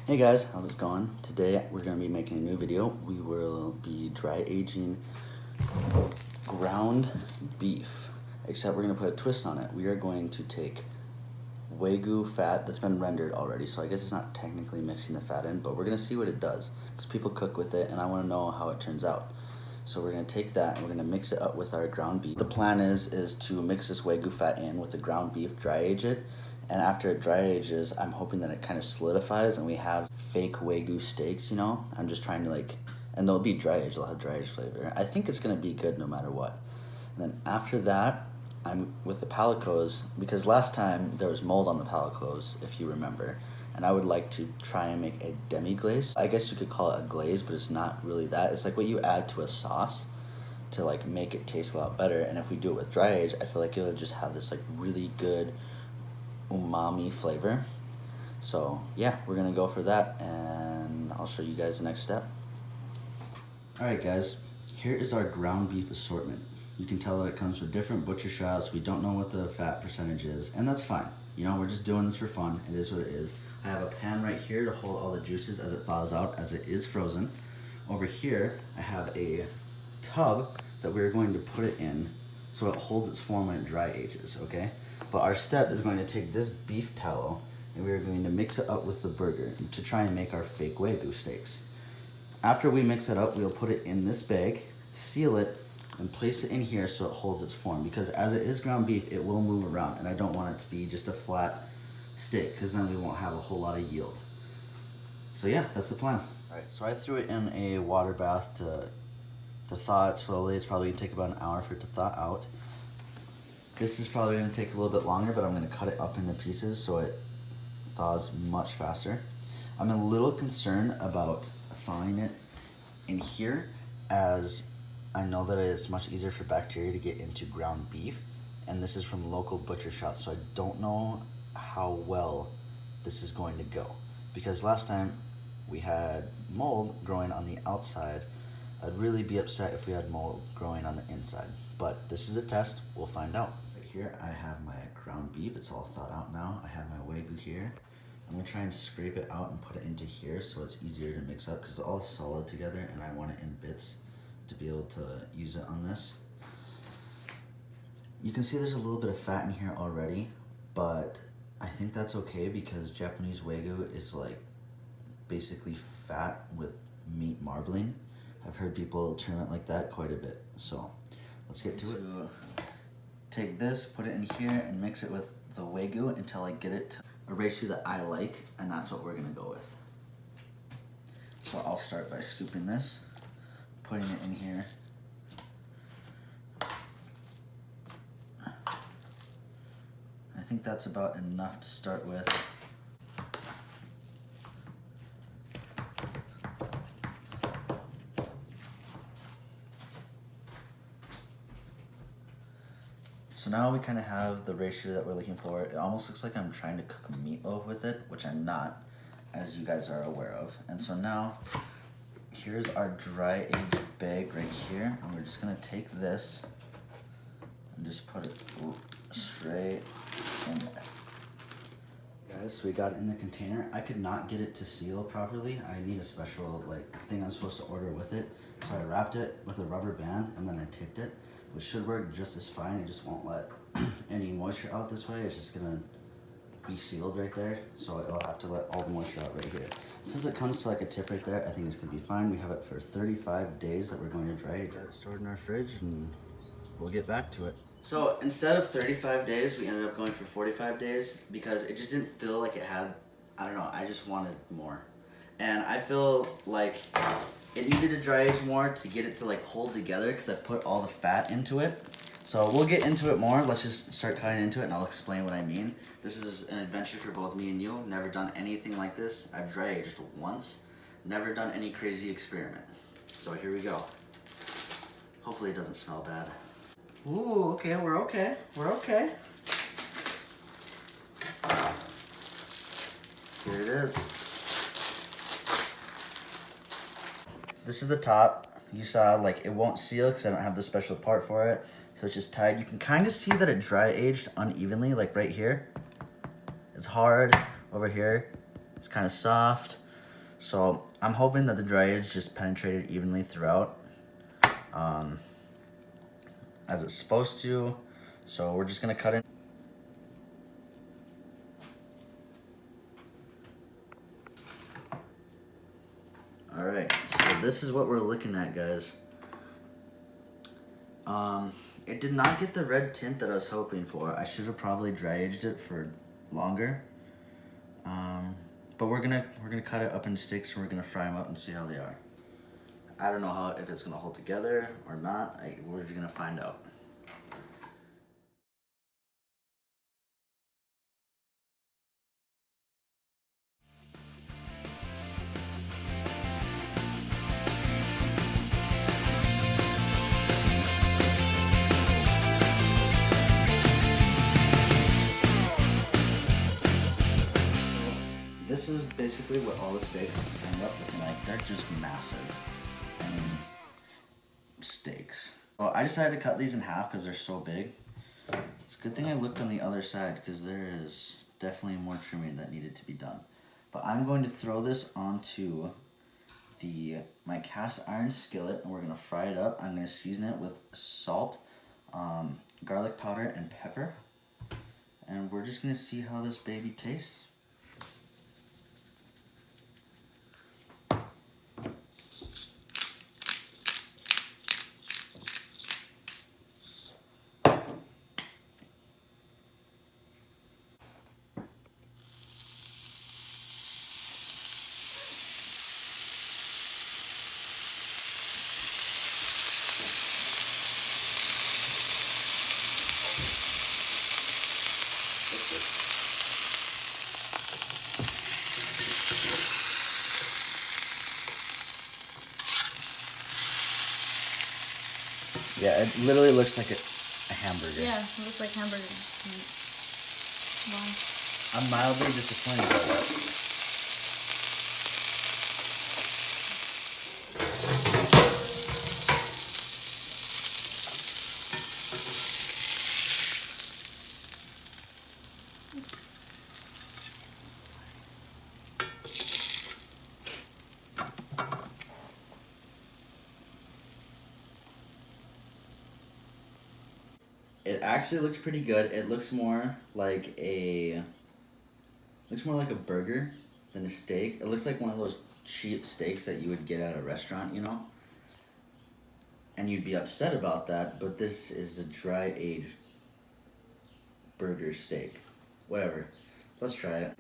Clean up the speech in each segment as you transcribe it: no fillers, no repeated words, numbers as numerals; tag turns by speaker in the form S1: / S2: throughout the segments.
S1: Hey guys, how's it going? Today we're going to be making a new video. We will be dry aging ground beef, except we're going to put a twist on it. We are going to take wagyu fat that's been rendered already, so I guess it's not technically mixing the fat in, but we're going to see what it does because people cook with it and I want to know how it turns out. So we're going to take that and we're going to mix it up with our ground beef. The plan is to mix this wagyu fat in with the ground beef, dry age it, and after it dry ages, I'm hoping that it kind of solidifies and we have fake wagyu steaks, you know? I'm just trying to and they'll be dry aged, they'll have dry aged flavor. I think it's gonna be good no matter what. And then after that, I'm with the palicos, because last time there was mold on the palicos, if you remember. And I would like to try and make a demi-glaze. I guess you could call it a glaze, but it's not really that. It's like what you add to a sauce to make it taste a lot better. And if we do it with dry age, I feel like it'll just have this really good umami flavor. So yeah, we're gonna go for that and I'll show you guys the next step. Alright guys, here is our ground beef assortment. You can tell that it comes with different butcher shots. We don't know what the fat percentage is, and that's fine. You know, we're just doing this for fun. It is what it is. I have a pan right here to hold all the juices as it thaws out, as it is frozen. Over here, I have a tub that we're going to put it in so it holds its form when it dry ages, okay? But our step is going to take this beef tallow and we're going to mix it up with the burger to try and make our fake wagyu steaks. After we mix it up, we'll put it in this bag, seal it, and place it in here so it holds its form, because as it is ground beef, it will move around and I don't want it to be just a flat steak because then we won't have a whole lot of yield. So yeah, that's the plan. Alright, so I threw it in a water bath to thaw it slowly. It's probably going to take about an hour for it to thaw out. This is probably going to take a little bit longer, but I'm going to cut it up into pieces so it thaws much faster. I'm a little concerned about thawing it in here, as I know that it's much easier for bacteria to get into ground beef, and this is from local butcher shops, so I don't know how well this is going to go, because last time we had mold growing on the outside. I'd really be upset if we had mold growing on the inside, but this is a test. We'll find out. Right here I have my ground beef. It's all thawed out now. I have my wagyu here. I'm gonna try and scrape it out and put it into here so it's easier to mix up, because it's all solid together and I want it in bits to be able to use it on this. You can see there's a little bit of fat in here already, but I think that's okay because Japanese wagyu is basically fat with meat marbling. I've heard people term it like that quite a bit. So let's get to it. Take this, put it in here, and mix it with the wagyu until I get it to a ratio that I like, and that's what we're gonna go with. So I'll start by scooping this, putting it in here. I think that's about enough to start with. So now we kind of have the ratio that we're looking for. It almost looks like I'm trying to cook a meatloaf with it, which I'm not, as you guys are aware of. And so now, here's our dry aged bag right here. And we're just gonna take this and just put it straight in there. Guys, so we got it in the container. I could not get it to seal properly. I need a special thing I'm supposed to order with it. So I wrapped it with a rubber band and then I taped it, which should work just as fine. It just won't let any moisture out this way. It's just gonna be sealed right there. So it'll have to let all the moisture out right here. Since it comes to a tip right there, I think it's gonna be fine. We have it for 35 days that we're going to dry age. Got it stored in our fridge and we'll get back to it. So instead of 35 days, we ended up going for 45 days because it just didn't feel like it had, I don't know, I just wanted more. And I feel like it needed to dry age more to get it to hold together, because I put all the fat into it. So we'll get into it more. Let's just start cutting into it and I'll explain what I mean. This is an adventure for both me and you. Never done anything like this. I've dry aged once. Never done any crazy experiment. So here we go. Hopefully it doesn't smell bad. Ooh, okay, we're okay. We're okay. Here it is. This is the top. You saw it won't seal because I don't have the special part for it. So it's just tied. You can kind of see that it dry aged unevenly, right here. It's hard over here. It's kind of soft. So I'm hoping that the dry age just penetrated evenly throughout, as it's supposed to. So we're just gonna cut in. All right, so this is what we're looking at, guys. It did not get the red tint that I was hoping for. I should have probably dry aged it for longer. But we're gonna cut it up in sticks and we're gonna fry them up and see how they are. I don't know if it's gonna hold together or not. We're gonna find out. This is basically what all the steaks end up looking like. They're just massive steaks. Well, I decided to cut these in half because they're so big. It's a good thing I looked on the other side because there is definitely more trimming that needed to be done. But I'm going to throw this onto my cast iron skillet and we're gonna fry it up. I'm gonna season it with salt, garlic powder, and pepper. And we're just gonna see how this baby tastes. Yeah, it literally looks like a hamburger.
S2: Yeah, it looks like hamburger. Wow.
S1: I'm mildly disappointed by that. It actually looks pretty good. It looks more like a burger than a steak. It looks like one of those cheap steaks that you would get at a restaurant, you know? And you'd be upset about that, but this is a dry aged burger steak. Whatever. Let's try it.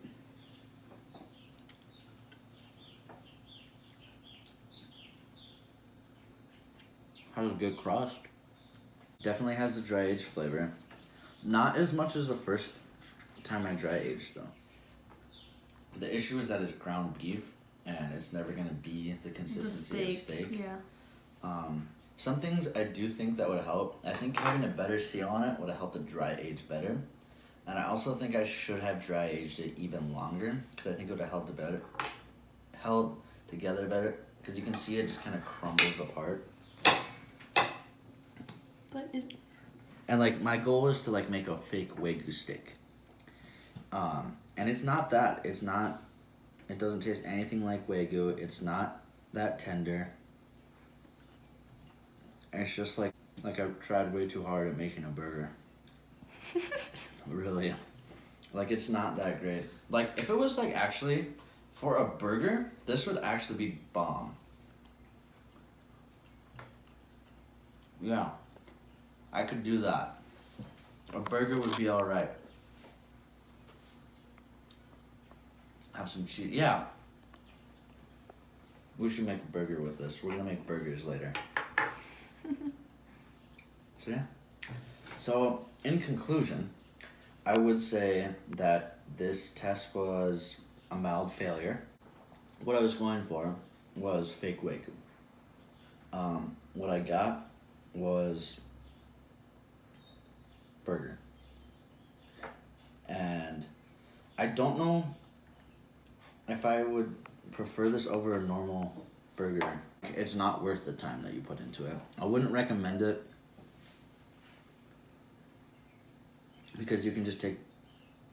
S1: Has a good crust. Definitely has the dry aged flavor. Not as much as the first time I dry aged though. The issue is that it's ground beef and it's never gonna be the consistency of steak.
S2: Yeah.
S1: Some things I do think that would help. I think having a better seal on it would have helped it dry age better. And I also think I should have dry aged it even longer because I think it would have held together better. Because you can see it just kind of crumbles apart. And like my goal is to like make a fake wagyu steak. And it's not that. It doesn't taste anything like wagyu. It's not that tender. It's just like I've tried way too hard at making a burger. Really. Like it's not that great. Like if it was like actually for a burger, this would actually be bomb. Yeah. I could do that. A burger would be alright. Have some cheese. Yeah. We should make a burger with this. We're gonna make burgers later. So yeah. So in conclusion, I would say that this test was a mild failure. What I was going for was fake wagyu. What I got was burger. And I don't know if I would prefer this over a normal burger. It's not worth the time that you put into it. I wouldn't recommend it because you can just take,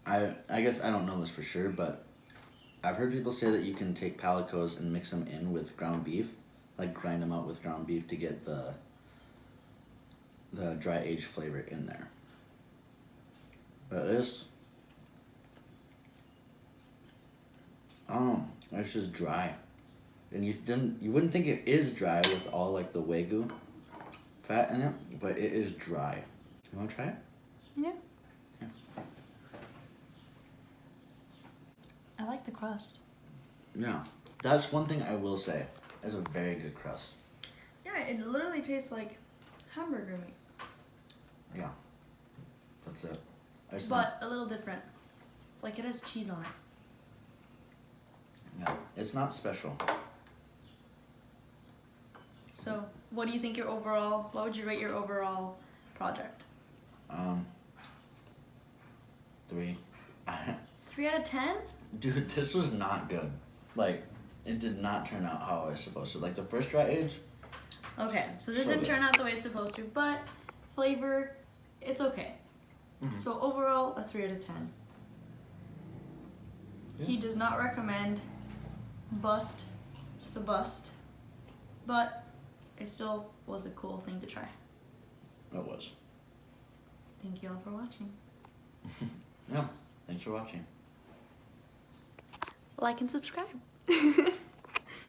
S1: I guess I don't know this for sure, but I've heard people say that you can take palicos and mix them in with ground beef, like grind them out with ground beef to get the dry aged flavor in there. But this, I don't know, it's just dry. And you wouldn't think it is dry with all like the wagyu fat in it, but it is dry. You wanna try it?
S2: Yeah.
S1: Yeah.
S2: I like the crust.
S1: Yeah. That's one thing I will say. It's a very good crust.
S2: Yeah, it literally tastes like hamburger meat.
S1: Yeah. That's it.
S2: But a little different. Like it has cheese on it.
S1: Yeah. It's not special.
S2: So, what do you think what would you rate your overall project?
S1: 3.
S2: 3 out of 10?
S1: Dude, this was not good. Like, it did not turn out how I was supposed to. Like, the first dry age.
S2: Okay, so this
S1: So
S2: didn't
S1: good.
S2: turn out the way it's supposed to, but flavor, it's okay.
S1: Mhm.
S2: So overall, a 3 out of 10.
S1: Yeah.
S2: He does not recommend bust. It's a bust. But it still was a cool thing to try.
S1: It was.
S2: Thank you all for watching.
S1: Yeah. Thanks for watching.
S2: Like and subscribe.